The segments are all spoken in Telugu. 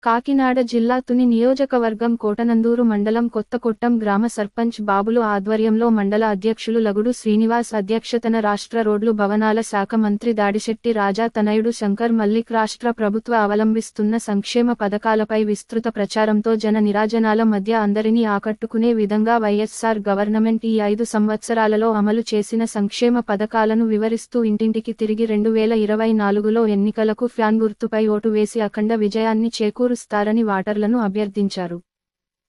కాకినాడ జిల్లా తుని నియోజకవర్గం కోటనందూరు మండలం కొత్తకొట్టం గ్రామ సర్పంచ్ బాబులు ఆధ్వర్యంలో మండల అధ్యక్షులు లగుడు శ్రీనివాస్ అధ్యక్షతన రాష్ట్ర రోడ్లు భవనాల శాఖ మంత్రి దాడిశెట్టి రాజా తనయుడు శంకర్ మల్లిక్ రాష్ట్ర ప్రభుత్వ అవలంబిస్తున్న సంక్షేమ పథకాలపై విస్తృత ప్రచారంతో జన నిరాజనాల మధ్య అందరినీ ఆకట్టుకునే విధంగా వైఎస్ఆర్ గవర్నమెంట్ ఈ 5 సంవత్సరాలలో అమలు చేసిన సంక్షేమ పథకాలను వివరిస్తూ ఇంటింటికి తిరిగి 2024లో ఎన్నికలకు ఫ్యాన్ గుర్తుపై ఓటు వేసి అఖండ విజయాన్ని చేకూరుస్తారని ఓటర్లను అభ్యర్థించారు.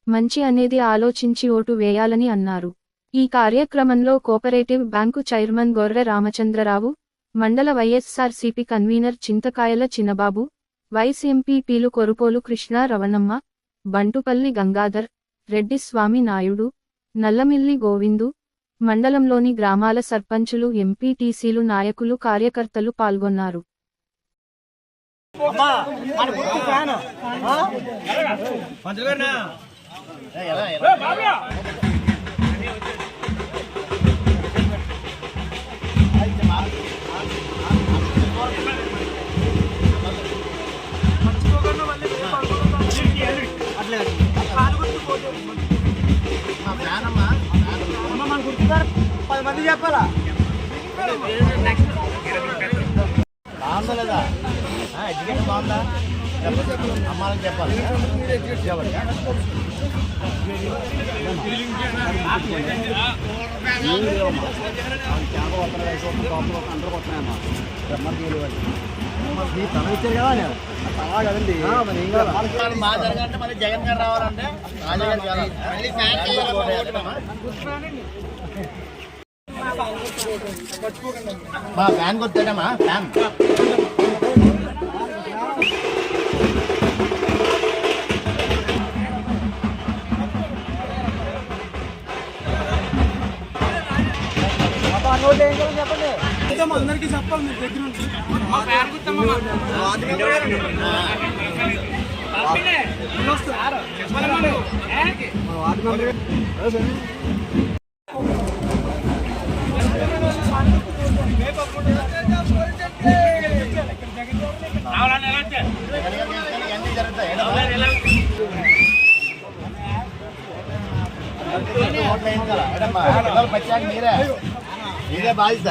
మంచి అనేది ఆలోచించి ఓటు వేయాలని అన్నారు. ఈ కార్యక్రమంలో కోఆపరేటివ్ బ్యాంకు చైర్మన్ గొర్రె రామచంద్రరావు, మండల వైఎస్ఆర్సీపీ కన్వీనర్ చింతకాయల చిన్నబాబు, వైస్ ఎంపీపీలు కొరుపోలు కృష్ణ రవణమ్మ, బంటుపల్లి గంగాధర్, రెడ్డి స్వామి నాయుడు, నల్లమిల్లి గోవిందు, మండలంలోని గ్రామాల సర్పంచులు, ఎంపీటీసీలు, నాయకులు, కార్యకర్తలు పాల్గొన్నారు. చెప్పాలా బాగుందా లేదా ఎడ్యుకేషన్ బాగుందా అమ్మాలని చెప్పాలి. మా జరగంటే మళ్ళీ జగన్ గారు రావాలంటే మా ఫ్యాన్ కొట్టాడమ్మా ఫ్యాన్ చెప్పండి అందరికి చెప్పాలి మీరు దగ్గర నుంచి వచ్చాక మీరే బాధ్యత.